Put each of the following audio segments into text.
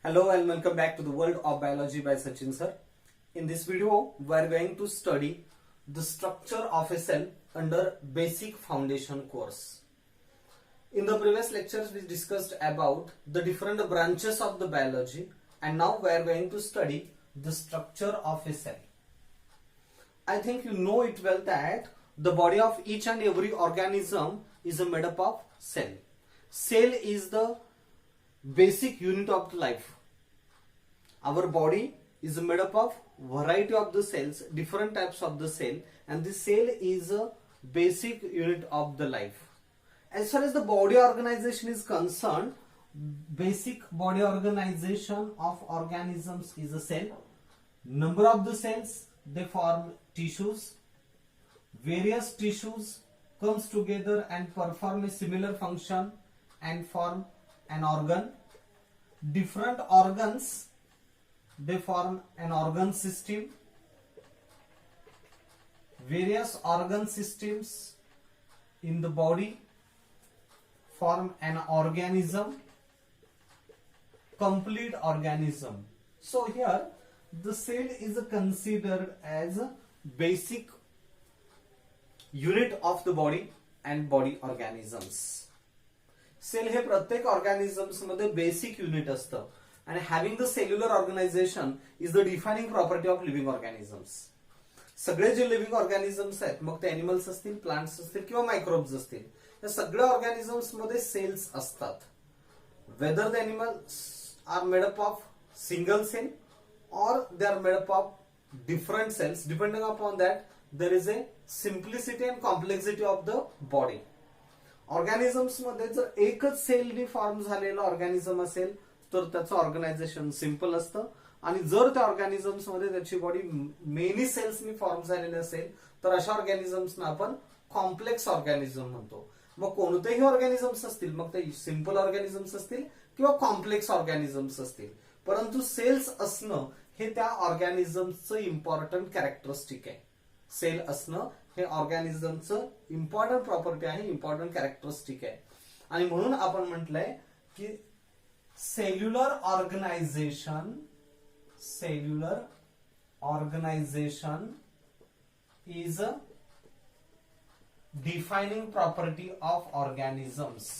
Hello and welcome back to the world of biology by Sachin sir. In this video, we are going to study the structure of a cell under basic foundation course. In the previous lectures, we discussed about the different branches of the biology, and now we are going to study the structure of a cell. I think you know it well that the body of each and every organism is made up of cell. Cell is the basic unit of the life. Our body is made up of variety of the cells, different types of the cell, and the cell is a basic unit of the life. As far as the body organization is concerned, basic body organization of organisms is a cell. Number of the cells, they form tissues. Various tissues comes together and perform a similar function and form an organ. Different organs, they form an organ system. Various organ systems in the body form an organism, complete organism. So here the cell is considered as a basic unit of the body and body organisms. Cell हे प्रत्येक organisms मध्ये basic unit असतं आणि having the cellular organisation is the defining property of living organisms. सगळे जे living organisms आहेत, मग ते एनिमल्स असतील, प्लांट्स असतील किंवा मायक्रोब्स असतील, या सगळ्या ऑर्गॅनिझम्स मध्ये सेल्स असतात. Whether the animals are made up of single cell or they are made up of different cells. Depending upon that, there is a simplicity and complexity of the body. Organisms मध्ये जर एकच सेलनी form झालेलं organism असेल तर त्याचं organisation simple असतं, आणि जर त्या ऑर्गॅनिझम्स मध्ये त्याची बॉडी मेनी सेल्सनी फॉर्म झालेली असेल तर अशा ऑर्गॅनिझम्सना आपण कॉम्प्लेक्स ऑर्गॅनिझम म्हणतो. मग कोणतेही ऑर्गॅनिझम्स असतील, मग ते सिंपल ऑर्गॅनिझम्स असतील किंवा कॉम्प्लेक्स ऑर्गॅनिझम्स असतील, परंतु सेल्स असणं हे त्या ऑर्गॅनिझमचं इम्पॉर्टंट कॅरेक्टरिस्टिक आहे. सेल असणं हे ऑर्गॅनिझमचं इम्पॉर्टंट प्रॉपर्टी आहे, इम्पॉर्टंट कॅरेक्टरिस्टिक आहे. आणि म्हणून आपण म्हटलंय की cellular organisation is a defining property of organisms.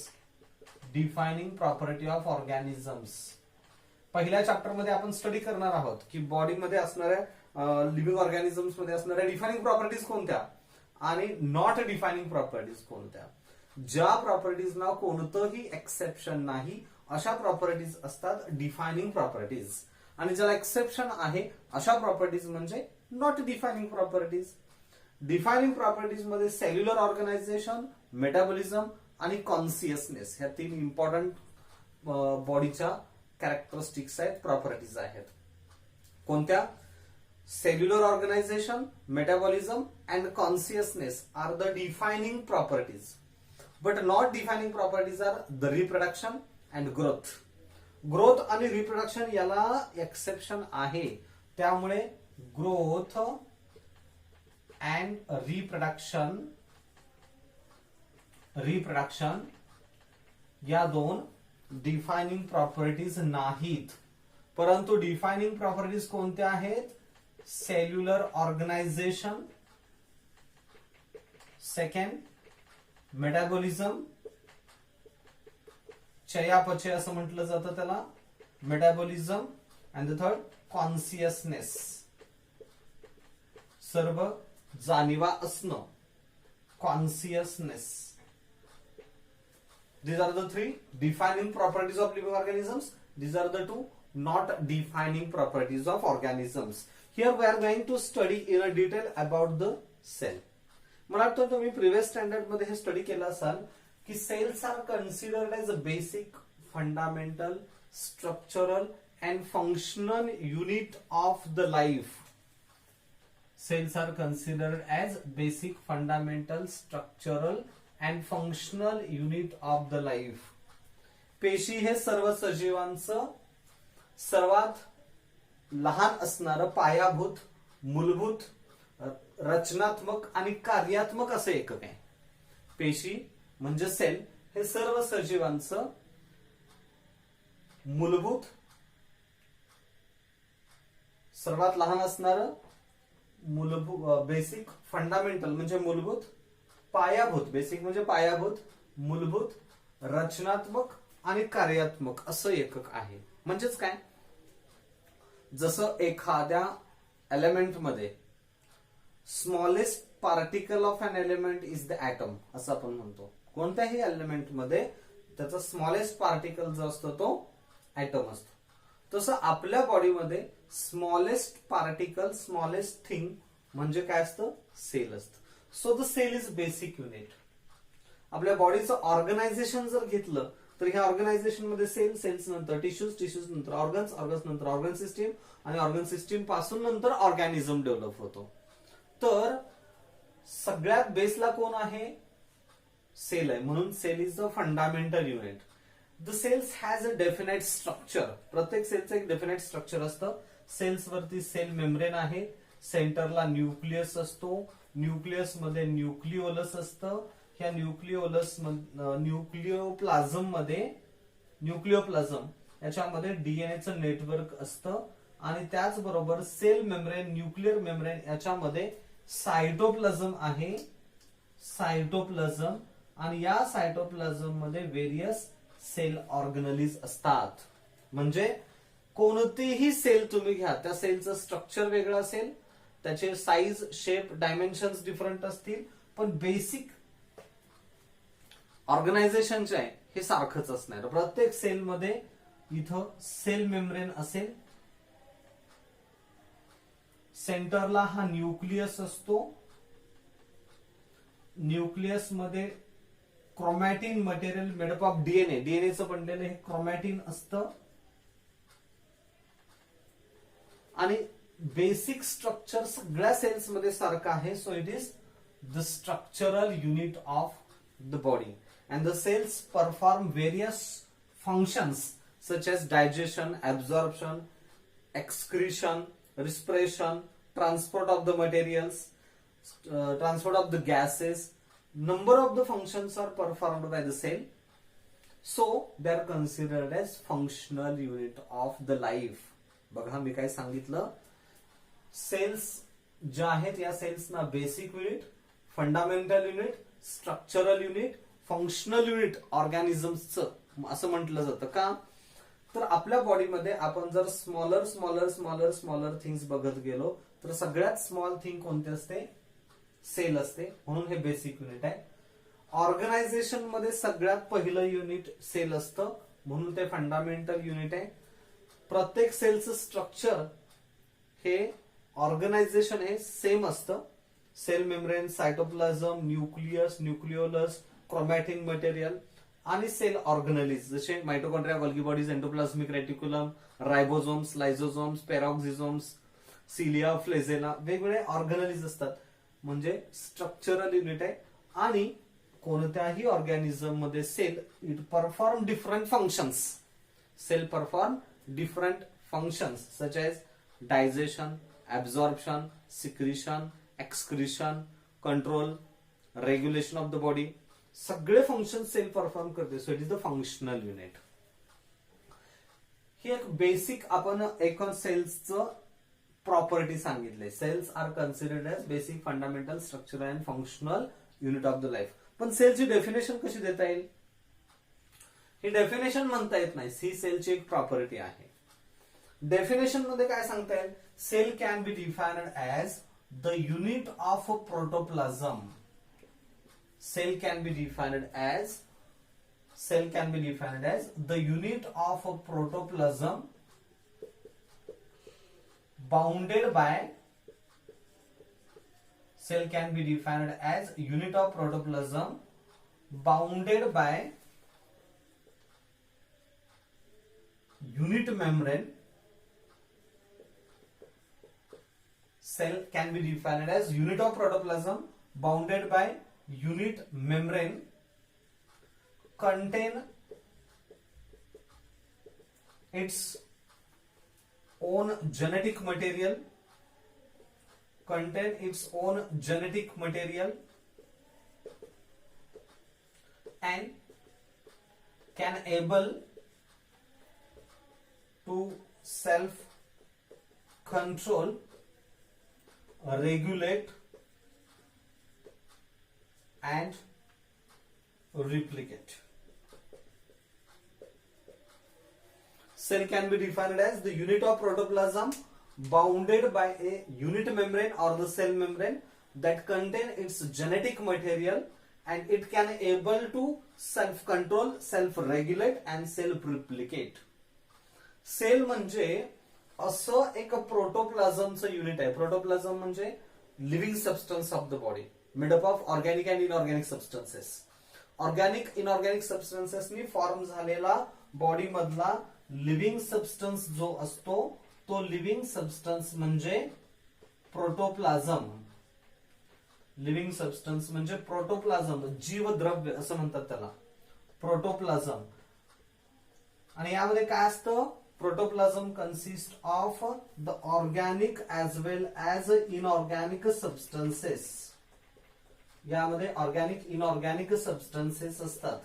Defining property of organisms पहिल्या चॅप्टर मध्ये आपण स्टडी करणार आहोत की बॉडीमध्ये असणाऱ्या लिव्हिंग ऑर्गॅनिझम्स मध्ये असणाऱ्या डिफायनिंग प्रॉपर्टीज कोणत्या आणि नॉट डिफायनिंग प्रॉपर्टीज कोणत्या. ज्या प्रॉपर्टीजना कोणतंही एक्सेप्शन नाही अशा प्रॉपर्टीज असतात डिफायनिंग प्रॉपर्टीज, आणि ज्याला एक्सेप्शन आहे अशा प्रॉपर्टीज म्हणजे not defining properties. Defining properties मध्ये सेल्युलर ऑर्गनायझेशन, मेटाबॉलिझम आणि कॉन्सियसनेस ह्या तीन इम्पॉर्टंट बॉडीच्या कॅरेक्टरिस्टिक्स आहेत, प्रॉपर्टीज आहेत. कोणत्या? Cellular organisation, metabolism and consciousness are the defining properties, but not defining properties are the reproduction and growth. Growth आणि reproduction याला एक्सेप्शन आहे, त्यामुळे ग्रोथ अँड रिप्रोडक्शन या दोन डिफायनिंग प्रॉपर्टीज नाहीत. परंतु डिफायनिंग प्रॉपर्टीज कोणत्या आहेत? सेल्युलर ऑर्गनायझेशन, सेकंड मेटाबॉलिझम, चयापचय असं म्हटलं जातं त्याला, metabolism, and the third consciousness, सर्व जाणीवा असणं, consciousness. These are the three defining properties of living organisms. These are the two not defining properties of organisms. Here we are going to study in a detail about the cell. मला वाटतं तुम्ही previous standard मध्ये हे study केलं असाल की cells are considered as a basic, fundamental, structural and functional unit of the life. Cells are considered as basic, fundamental, structural and functional unit of the life. पेशी हे सर्व सजीवांचं सर्वात लहान असणारं पायाभूत, मूलभूत, रचनात्मक आणि कार्यात्मक असं एकक आहे. पेशी म्हणजे सेल हे सर्व सजीवांचं मूलभूत, सर्वात लहान असणारं मूलभूत बेसिक फंडामेंटल म्हणजे मूलभूत, पायाभूत बेसिक म्हणजे पायाभूत, मूलभूत, रचनात्मक आणि कार्यात्मक असं एकक आहे. म्हणजेच काय, जसं एखाद्या एलिमेंट मध्ये smallest particle of an element is the atom असं आपण म्हणतो. कोणत्याही एलिमेंट मध्ये त्याचा स्मॉलेस्ट पार्टिकल जो असतो तो ऍटम असतो. तसं आपल्या बॉडीमध्ये स्मॉलेस्ट पार्टिकल, स्मॉलेस्ट थिंग म्हणजे काय असतं, सेल असतं. So the cell is basic unit. आपल्या बॉडीचं ऑर्गनायझेशन जर घेतलं तर ह्या ऑर्गनायझेशन मध्ये सेल, सेल्स नंतर टिश्यूज, टिश्यूज नंतर ऑर्गन्स, ऑर्गन्स नंतर ऑर्गन सिस्टीम आणि ऑर्गन सिस्टीम पासून नंतर ऑर्गॅनिझम डेव्हलप होतो. तर सगळ्यात बेसला कोण आहे, सेल आहे. म्हणून cell is the fundamental unit. The cells has a definite structure. प्रत्येक सेलचं एक डेफिनेट स्ट्रक्चर असतं. सेल्स वरती सेल मेम्ब्रेन आहे, सेंटरला न्यूक्लियस असतो, न्यूक्लियस मध्ये न्यूक्लिओलस असतं. ह्या न्यूक्लिओप्लाझम मध्ये, न्यूक्लिओप्लाझम याच्यामध्ये डीएनएचं नेटवर्क असतं आणि त्याचबरोबर सेल मेम्ब्रेन, न्यूक्लिअर मेम्ब्रेन याच्यामध्ये सायटोप्लाझम आहे, सायटोप्लाझम, आणि या सायटोप्लाझम मध्ये वेरियस सेल ऑर्गनलीज असतात. म्हणजे कोणतीही सेल तुम्ही घ्या, त्या सेलचं स्ट्रक्चर वेगळं असेल, त्याचे साईज, शेप, डायमेन्शन्स डिफरंट असतील, पण बेसिक ऑर्गनायझेशन जे आहे हे सारखंच असणार. प्रत्येक सेलमध्ये इथं सेल मेम्ब्रेन असेल, सेंटरला हा न्यूक्लियस असतो, न्यूक्लियस मध्ये chromatin material made up of DNA, डीएनएचं बनलेलं हे क्रोमॅटिन असतं, आणि बेसिक स्ट्रक्चर सगळ्या सेल्स मध्ये सारखं आहे. So it is the structural unit of the body. And the cells perform various functions such as digestion, absorption, excretion, respiration, transport of the materials, transport of the gases. Number of the functions are performed by the cell. So they are considered as functional unit of the life. बघा मी काय सांगितलं, cells ज्या आहेत या सेल्सना basic unit, fundamental unit, structural unit, functional unit ऑर्गॅनिझम्सचं असं म्हटलं जातं. का तर आपल्या बॉडीमध्ये आपण जर smaller smaller smaller smaller things बघत गेलो तर सगळ्यात स्मॉल थिंग कोणती असते, सेल असते. म्हणून हे बेसिक युनिट आहे. ऑर्गनायझेशन मध्ये सगळ्यात पहिलं युनिट सेल असतं, म्हणून ते फंडामेंटल युनिट आहे. प्रत्येक सेलचं स्ट्रक्चर हे ऑर्गनायझेशन हे सेम असतं. Cell membrane, cytoplasm, nucleus, nucleolus, chromatin material आणि सेल ऑर्गनलीज जसे mitochondria, Golgi bodies, endoplasmic reticulum, ribosomes, lysosomes, peroxisomes, cilia, flagella, वेगवेगळे ऑर्गनलीज असतात. म्हणजे स्ट्रक्चरल युनिट आहे. आणि कोणत्याही ऑर्गॅनिझम मध्ये cell it perform different functions. Cell perform different functions such as digestion, absorption, secretion, excretion, control, regulation of the body. सगळे function cell perform करते. So it is the functional unit. ही एक basic आपण एकूण सेल्सचं property सांगितले. Cells are considered as basic, fundamental, structural and functional unit of the life. पण सेलची डेफिनेशन कशी देता येईल, ही डेफिनेशन म्हणता येत नाही. ही सेलची एक प्रॉपर्टी आहे. डेफिनेशन मध्ये काय सांगता येईल, cell can be defined as the unit of protoplasm. Cell can be defined as the unit of a protoplasm bounded by cell can be defined as unit of protoplasm bounded by unit membrane. Cell can be defined as unit of protoplasm bounded by unit membrane, contain its own genetic material, and can able to self control, regulate and replicate. Cell can be defined as the unit of protoplasm bounded by a unit membrane or the cell membrane that contain its genetic material, and it can able to self control, self regulate and self replicate. Cell म्हणजे असं एक प्रोटोप्लाझमचं unit आहे. Protoplasm म्हणजे living substance of the body, made up of organic and inorganic substances. Organic inorganic सबस्टन्सेसनी form झालेला body मधला living substance जो असतो तो लिव्हिंग सबस्टन्स म्हणजे प्रोटोप्लाझम. लिव्हिंग सबस्टन्स म्हणजे प्रोटोप्लाझम, जीवद्रव्य असं म्हणतात त्याला, प्रोटोप्लाझम. आणि यामध्ये काय असतं, protoplasm consist of the organic as well as inorganic substances. यामध्ये ऑर्गॅनिक इनऑर्गॅनिक सबस्टन्सेस असतात.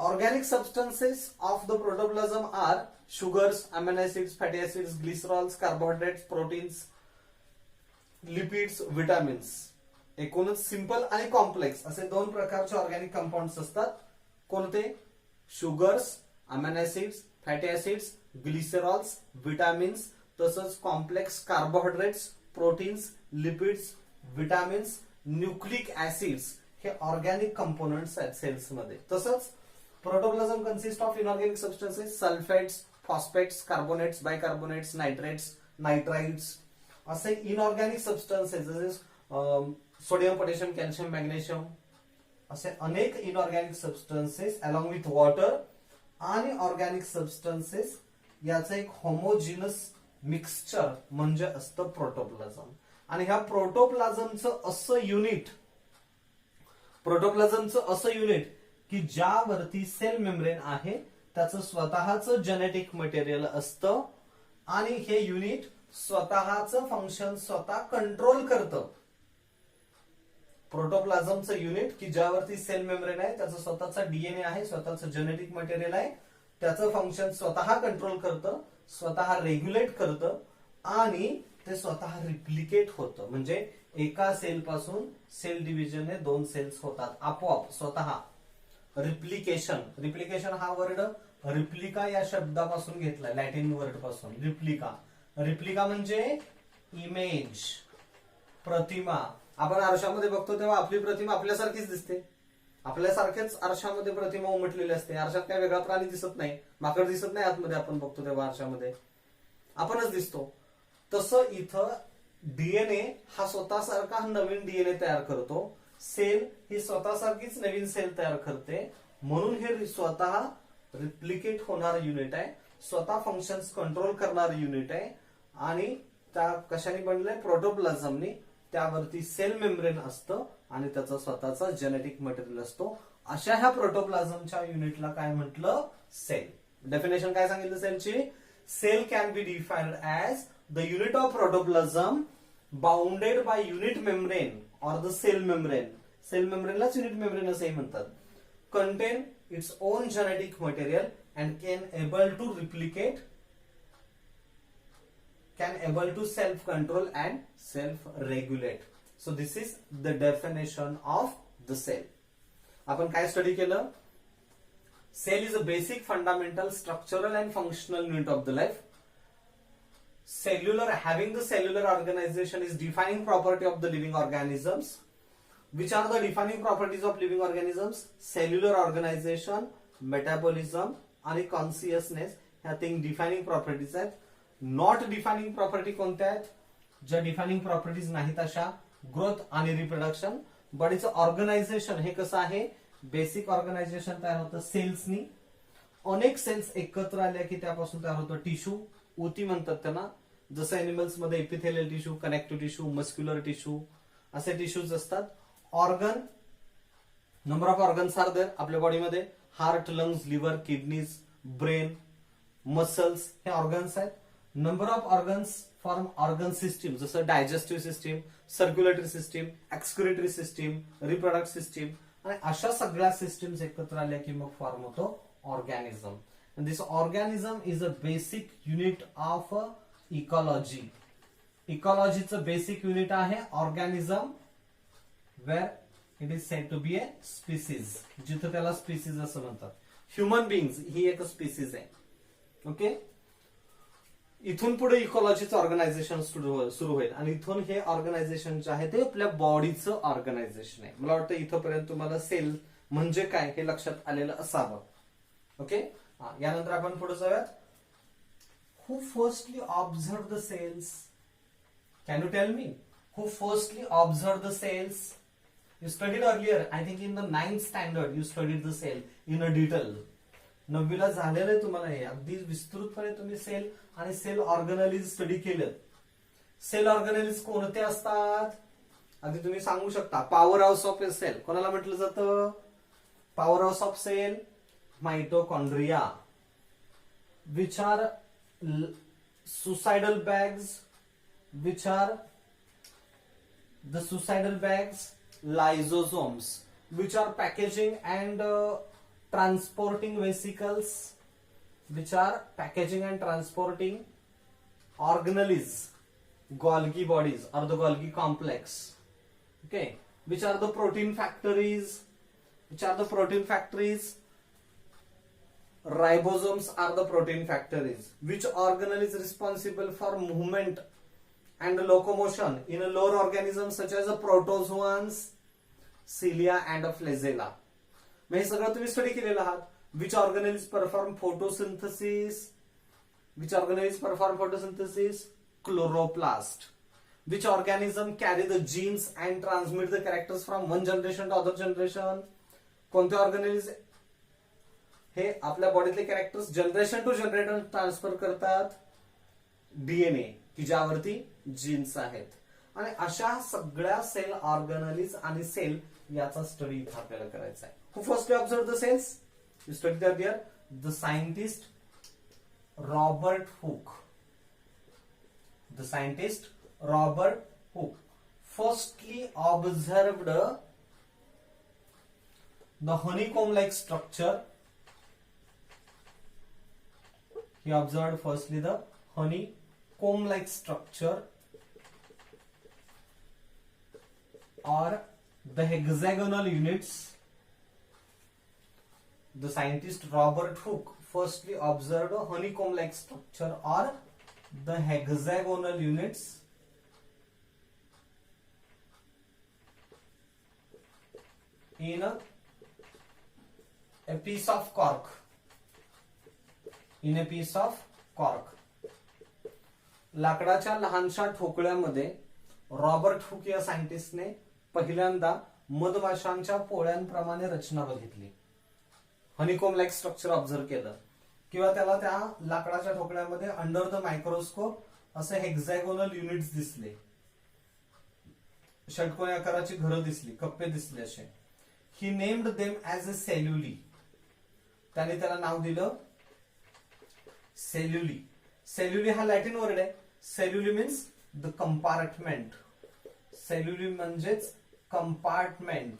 Organic substances of the protoplasm are sugars, amino acids, fatty acids, glycerols, carbohydrates, proteins, lipids, vitamins. एकूणच सिंपल आणि कॉम्प्लेक्स असे दोन प्रकारचे organic compounds असतात. कोणते? Sugars, amino acids, fatty acids, glycerols, vitamins, तसंच complex carbohydrates, proteins, lipids, vitamins, nucleic acids हे organic components आहेत सेल्स मध्ये. तसंच protoplasm consist of inorganic substances, sulphates, phosphates, carbonates, bicarbonates, nitrates, nitrides असे इनऑर्गॅनिक सबस्टन्सेस जसे sodium, potassium, calcium, magnesium असे अनेक inorganic substances along with water आणि organic substances याचं एक होमोजिनस मिक्सचर म्हणजे असतं प्रोटोप्लाझम. आणि ह्या प्रोटोप्लाझमचं असं युनिट की ज्यावरती सेल मेम्ब्रेन आहे त्याचं स्वतःचं जेनेटिक मटेरियल असतं आणि हे युनिट स्वतःचं फंक्शन स्वतः कंट्रोल करतं. प्रोटोप्लाझमचं युनिट की ज्यावरती सेल मेम्ब्रेन आहे, त्याचं स्वतःचा डीएनए आहे, स्वतःचं जेनेटिक मटेरियल आहे, त्याचं फंक्शन स्वतः कंट्रोल करतं, स्वतः रेग्युलेट करतं आणि ते स्वतः रिप्लिकेट होतं. म्हणजे एका सेल पासून सेल डिव्हिजनने दोन सेल्स होतात आपोआप स्वतः. रिप्लिकेशन हा वर्ड रिप्लिका या शब्दापासून घेतलाय, लॅटिन वर्ड पासून. रिप्लिका म्हणजे इमेज, प्रतिमा. आपण आरशामध्ये बघतो तेव्हा आपली प्रतिमा आपल्यासारखीच दिसते. आपल्यासारखेच आरशामध्ये प्रतिमा उमटलेली असते. आरशात काय वेगळा प्राणी दिसत नाही, माकड दिसत नाही आतमध्ये. आपण बघतो तेव्हा आरशामध्ये आपणच दिसतो. तसं इथं डीएनए हा स्वतःसारखा नवीन डीएनए तयार करतो. सेल ही स्वतःसारखीच नवीन सेल तयार करते. म्हणून हे स्वतः रिप्लिकेट होणारं युनिट आहे, स्वतः फंक्शन्स कंट्रोल करणारं युनिट आहे. आणि त्या कशाने बनलंय? प्रोटोप्लाझमनी. त्यावरती सेल मेम्ब्रेन असतं आणि त्याचा स्वतःचा जेनेटिक मटेरियल असतो. अशा ह्या प्रोटोप्लाझमच्या युनिटला काय म्हटलं? सेल. डेफिनेशन काय सांगितलं सेलची? Cell can be defined as the unit of protoplasm bounded by unit membrane or the cell membrane. Cell membrane लाच unit membrane असंही म्हणतात. Contain its own genetic material and can able to replicate, can able to self control and self regulate. So this is the definition of the cell. आपण काय study केलं? Cell is a basic fundamental structural and functional unit of the life. Having the cellular organization is defining property of the living organisms. Which are the defining properties of living organisms? Cellular organization, metabolism आणि consciousness ह्या तीन defining properties आहेत. Not defining property कोणत्या आहेत? ज्या defining properties नाहीत अशा growth आणि रिप्रोडक्शन. बॉडीचं ऑर्गनायझेशन हे कसं आहे? बेसिक ऑर्गनायझेशन तयार होतं सेल्सनी. अनेक सेल्स एकत्र आल्या की त्यापासून तयार होतं टिश्यू, ऊती म्हणतात त्यांना. जसं एनिमल्स मध्ये epithelial tissue, connective tissue, muscular tissue असे टिश्यूज असतात. Organ, number of organs are there आपल्या बॉडीमध्ये. Heart, lungs, liver, kidneys, brain, muscles हे ऑर्गन्स आहेत. Number of organs form organ system, जसं digestive system, circulatory system, excretory system, reproductive system. आणि अशा सगळ्या सिस्टीम्स एकत्र आल्या की मग फॉर्म होतो organism. And this organism is a basic unit of ecology. इकॉलॉजीचं बेसिक युनिट आहे organism where it is said to be a species, जिथं त्याला स्पीसीज असं म्हणतात. ह्युमन बिंग्स ही एक स्पीसीज आहे. ओके, इथून पुढे इकॉलॉजीचं ऑर्गनायझेशन सुरू होईल आणि इथून हे ऑर्गनायझेशन जे आहे ते आपल्या बॉडीचं ऑर्गनायझेशन आहे. मला वाटतं इथंपर्यंत तुम्हाला सेल म्हणजे काय हे लक्षात आलेलं असावं. ओके, यानंतर आपण पुढे जाऊयात. Who firstly observe the cells? Can you tell me who firstly observe the cells? You studied earlier, I think in the 9th standard you studied the cell in a detail. 9वीला झालेलं आहे तुम्हाला हे अगदी विस्तृतपणे तुम्ही सेल आणि cell organelles study केलं. सेल ऑर्गनॅलिज कोणते असतात? अगदी तुम्ही सांगू शकता. Powerhouse of a cell कोणाला म्हटलं जातं? Powerhouse of cell mitochondria. Which are suicidal bags? Which are the suicidal bags? Lysosomes. Which are packaging and transporting vesicles? Which are packaging and transporting organelles? Golgi bodies or the Golgi complex. Okay. Which are the protein factories? Which are the protein factories? Ribosomes are the protein factories. Which organelle is responsible for movement and locomotion in a lower organism such as the protozoans, cilia and flagella? हे सगळं तुम्ही study केलेलं आहात. Which organelles perform photosynthesis? Which organelles perform photosynthesis? Chloroplast. Which organism carry the genes and transmit the characters from one generation to other generation? कोणते organelles हे आपल्या बॉडीतले characters generation to generation transfer करतात? DNA की ज्यावरती jeans आहेत. आणि अशा सगळ्या सेल ऑर्गॅनलिज आणि सेल याचा स्टडी इथं आपल्याला करायचा आहे. Who firstly observe the cells? You study that there. The scientist Robert Hooke. The scientist Robert Hooke firstly observed the honeycomb like structure. He observed firstly the honeycomb like structure or the hexagonal units. The scientist Robert Hooke firstly observed a honeycomb like structure or the hexagonal units in a piece of cork. In a piece of cork. लाकडाच्या लहानशा ठोकळ्यामध्ये Robert Hooke या सायंटिस्टने पहिल्यांदा मधमाशांच्या पोळ्यांप्रमाणे रचना बघितली. हनीकोम like structure observe केलं किंवा त्याला त्या लाकडाच्या ठोकळ्यामध्ये अंडर द मायक्रोस्कोप असे हेक्झॅगोनल युनिट्स दिसले. षटकोनी आकाराची घरं दिसली, कप्पे दिसले असे. ही नेम्ड देम ऍज अ सेल्युली. त्याने त्याला नाव दिलं सेल्युली. सेल्युली हा लॅटिन वर्ड आहे. सेल्युली मीन्स द कंपार्टमेंट. सेल्युली म्हणजेच कंपार्टमेंट.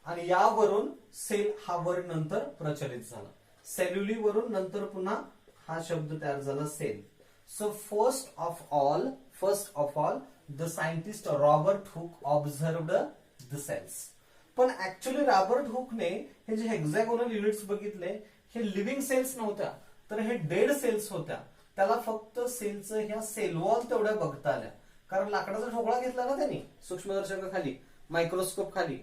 आणि यावरून सेल हा वर्ड नंतर प्रचलित झाला. सेल्युली वरून नंतर पुन्हा हा शब्द तयार झाला cell. So first of all the scientist Robert Hooke observed the cells. पण ऍक्च्युअली रॉबर्ट हुकने हे जे हेक्झॅगोनल युनिट्स बघितले हे लिव्हिंग सेल्स नव्हत्या, तर हे डेड सेल्स होत्या. त्याला फक्त सेलचं ह्या सेल वॉल तेवढ्या बघता आल्या, कारण लाकडाचा ठोकळा घेतला ना त्यांनी सूक्ष्मदर्शकाखाली, मायक्रोस्कोप खाली,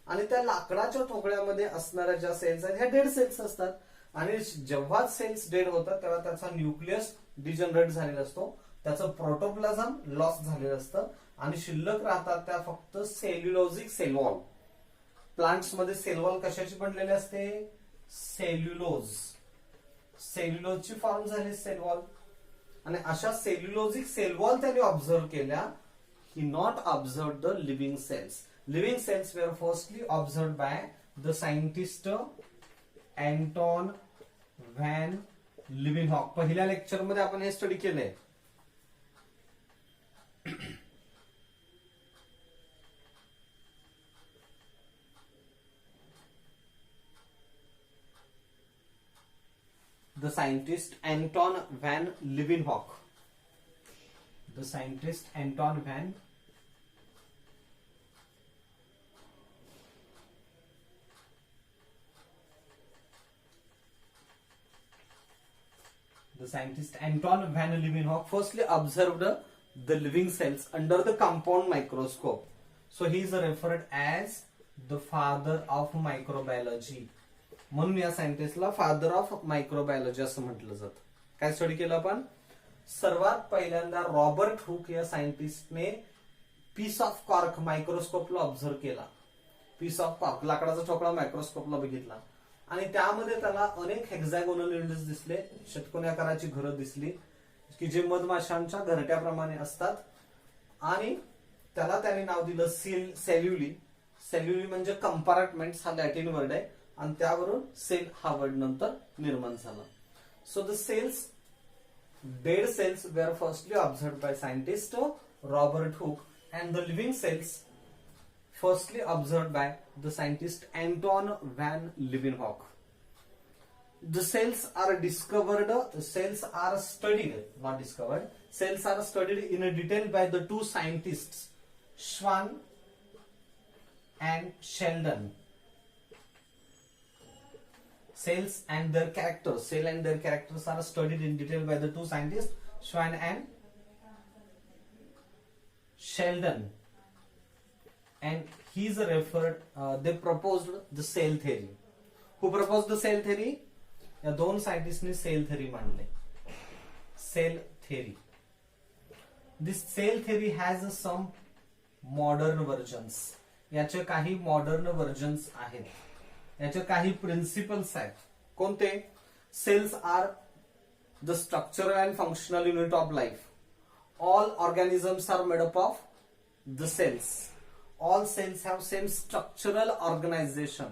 आणि त्या लाकडाच्या ठोकळ्यामध्ये असणाऱ्या ज्या सेल्स आहेत ह्या डेड सेल्स असतात. आणि जेव्हा सेल्स डेड होतात तेव्हा त्याचा न्यूक्लियस डिजनरेट झालेला असतो, त्याचं प्रोटोप्लाझम लॉस झालेलं असतं आणि शिल्लक राहतात त्या फक्त सेल्युलोजिक सेल वॉल. प्लांट्स मध्ये सेल वॉल कशाची बनलेली असते? सेल्युलोज. सेल्युलोजची फॉर्म झाली सेल वॉल. आणि अशा सेल्युलोजिक सेल वॉल त्यांनी ऑब्झर्व केल्या. He not observe the living cells. Living cells were firstly observe by the scientist Anton van Leeuwenhoek. पहिल्या लेक्चर मध्ये आपण हे स्टडी केलंय. The scientist Anton van Leeuwenhoek. the scientist Anton van Leeuwenhoek firstly observed the living cells under the compound microscope. So he is referred as the father of microbiology. म्हणून या सायंटिस्टला father of microbiology असं म्हटलं जातं. काय study केलं आपण? सर्वात पहिल्यांदा रॉबर्ट हुक या सायंटिस्टने पीस ऑफ कॉर्क मायक्रोस्कोपला ऑब्झर्व केला. पीस ऑफ कॉर्क लाकडाचा ठोकळा मायक्रोस्कोपला बघितला आणि त्यामध्ये त्याला अनेक हेक्झॅगोनल युनिट्स दिसले, षटकोनी आकाराची घरं दिसली की जे मधमाशांच्या घरट्याप्रमाणे असतात आणि त्याने नाव दिलं सेल्युली. सेल्युली म्हणजे कंपार्टमेंट्स हा लॅटिन वर्ड आहे आणि त्यावरून सेल हा वर्ड नंतर निर्माण झाला. So the cells, dead cells were firstly observed by scientist Robert Hooke and the living cells firstly observed by the scientist Anton van Leeuwenhoek. The cells are discovered, cells are studied, not discovered, cells are studied in a detail by the two scientists, Schwann and Sheldon. Cells and their characters, cell and their characters are studied in detail by the two scientists, Schwann and Sheldon. And he's referred, they proposed the cell theory. Who proposed the cell theory? या दोन सायंटिस्टनी cell theory मांडले. Cell theory. This cell theory has some modern versions. याचे काही modern versions आहेत. याचे काही principles आहेत. कोणते? Cells are the structural and functional unit of life. All organisms are made up of the cells. All cells have same structural organization.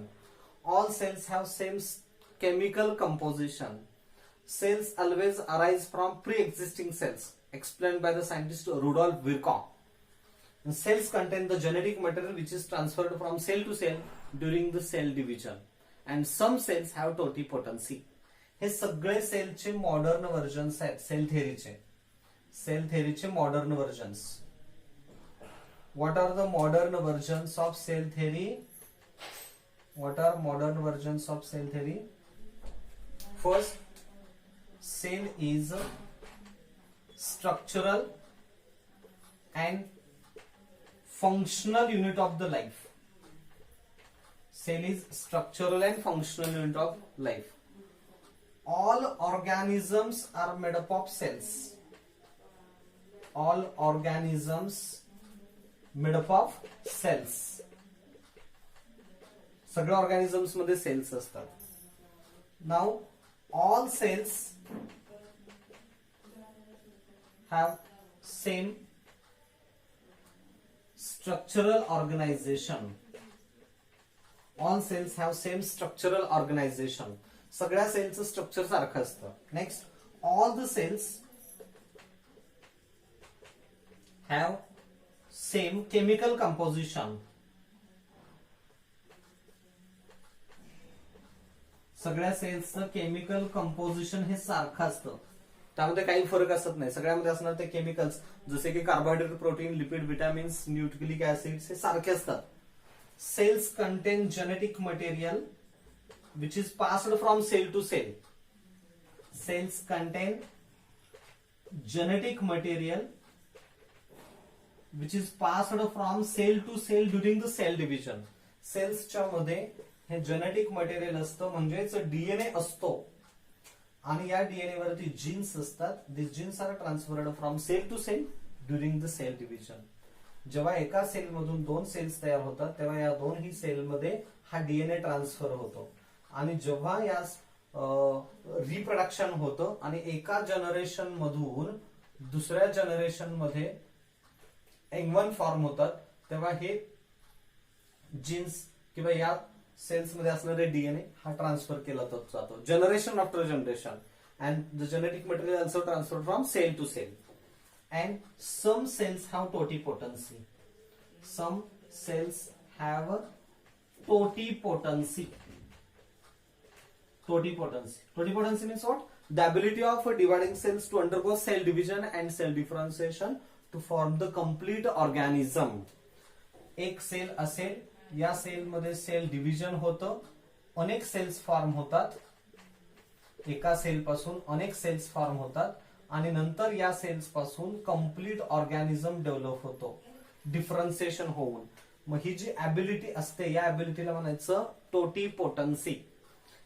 All cells have same chemical composition. Cells always arise from pre-existing cells, explained by the scientist Rudolf Virchow. And cells contain the genetic material which is transferred from cell to cell during the cell division. And some cells have totipotency. हे सगळे सेलचे modern versions आहेत. Cell थेरीचे modern versions. What are the modern versions of cell theory? What are modern versions of cell theory? First, cell is structural and functional unit of the life. Cell is structural and functional unit of life. All organisms are made up of cells. All organisms made up of cells. सगळ्या organisms मध्ये cells असतात. Now all cells have same structural organisation. All cells have same structural organisation. सगळ्या सेलचं structure सारखं असतं. Next, all the cells have same chemical composition. सगळ्या सेल्सचं chemical composition हे सारखं असतं. त्यामध्ये काही फरक असत नाही. सगळ्यामध्ये असणार ते केमिकल्स जसे की carbohydrate, protein, lipid, vitamins, nucleic acids हे सारखे असतात. Cells contain genetic material which is passed from cell to cell. Cells contain genetic material which is passed from cell to cell during the cell division. सेल्सच्या मध्ये हे genetic material असतं, म्हणजेच DNA असतो आणि या डीएनए वरती जीन्स असतात. This genes are transferred from cell to cell during the cell division. जेव्हा एका सेल मधून दोन सेल्स तयार होतात तेव्हा या दोनही सेल मध्ये हा डीएनए ट्रान्सफर होतो आणि जेव्हा या रिप्रोडक्शन होतं आणि एका जनरेशन मधून दुसऱ्या जनरेशन मध्ये एंगवन फॉर्म होतात तेव्हा हे जीन्स किंवा या सेल्स मध्ये असणारे डीएनए हा ट्रान्सफर केला जातो. Generation after generation. And the genetic material also transfer from cell to cell. And some cells have totipotency. Some cells have totipotency. Totipotency means what? The ability of dividing cells to undergo cell division and cell differentiation to form the complete organism. एक cell असेल, या सेलमध्ये sale division होतं, अनेक cells form होतात, एका sale पासून अनेक सेल्स फॉर्म होतात आणि नंतर या सेल्स पासून कम्प्लीट ऑर्गॅनिझम डेव्हलप होतो डिफरन्सिएशन होऊन. मग ही जी ऍबिलिटी असते या ऍबिलिटीला म्हणायचं टोटिपोटन्सी.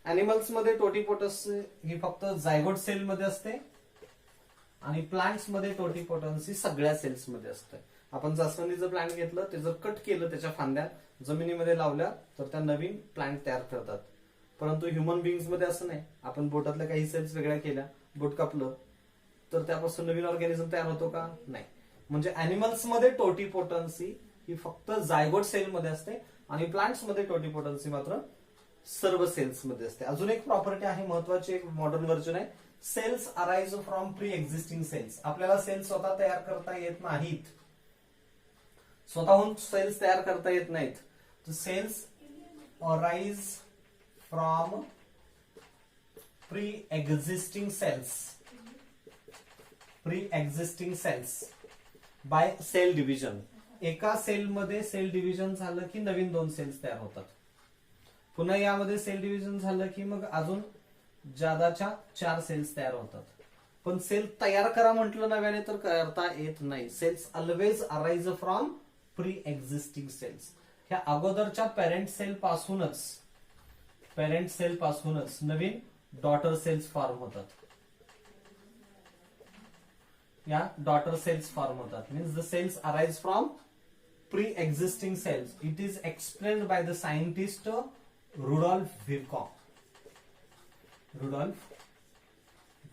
अॅनिमल्स मध्ये टोटिपोटन्सी ही फक्त जायगोट सेल मध्ये असते आणि प्लांट्स मध्ये टोटिपोटन्सी सगळ्या सेल्स मध्ये असते. आपण जास्वंदीचं प्लांट घेतलं, ते जर कट केलं, त्याच्या फांद्या जमिनीमध्ये लावल्या तर त्या नवीन प्लांट तयार करतात. परंतु ह्युमन बिंग्स मध्ये असं नाही. आपण बोटातल्या काही सेल्स वेगळ्या केल्या, बोट कापलं तर त्यापासून नवीन ऑर्गॅनिझम तयार होतो का? नाही. म्हणजे अॅनिमल्स मध्ये टोटिपोटन्सी ही फक्त जायगोट सेल मध्ये असते आणि प्लांट्स मध्ये टोटिपोटन्सी मात्र सर्व सेल्स मध्ये असते. अजून एक प्रॉपर्टी आहे महत्वाची, एक मॉडर्न व्हर्जन आहे. Cells arise from pre existing cells. आपल्याला सेल्स स्वतः तयार करता येत नाहीत, स्वतःहून सेल्स तयार करता येत नाहीत. तर cells arise from pre existing cells, pre existing cells by cell division. एका सेलमध्ये सेल डिव्हिजन झालं की नवीन 2 सेल्स तयार होतात. पुन्हा यामध्ये सेल डिव्हिजन झालं की मग अजून जादाच्या 4 सेल्स तयार होतात. पण सेल तयार करा म्हटलं नव्याने तर करता येत नाही. Cells always arise from pre existing cells. ह्या अगोदरच्या पेरेंट सेल पासूनच नवीन डॉटर सेल्स फॉर्म होतात. या डॉटर सेल्स फॉर्म होतात. Means the cells arise from pre-existing cells. It is explained by the scientist Rudolf Virchow. Rudolf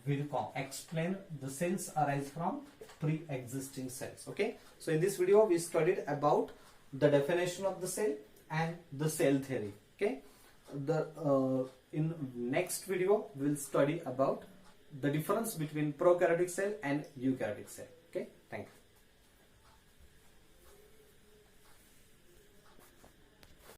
Virchow explained the cells arise from pre-existing cells. Okay. So in this video we studied about the definition of the cell and the cell theory. Okay. In next video we will study about the difference between prokaryotic cell and eukaryotic cell. Okay. Thank you.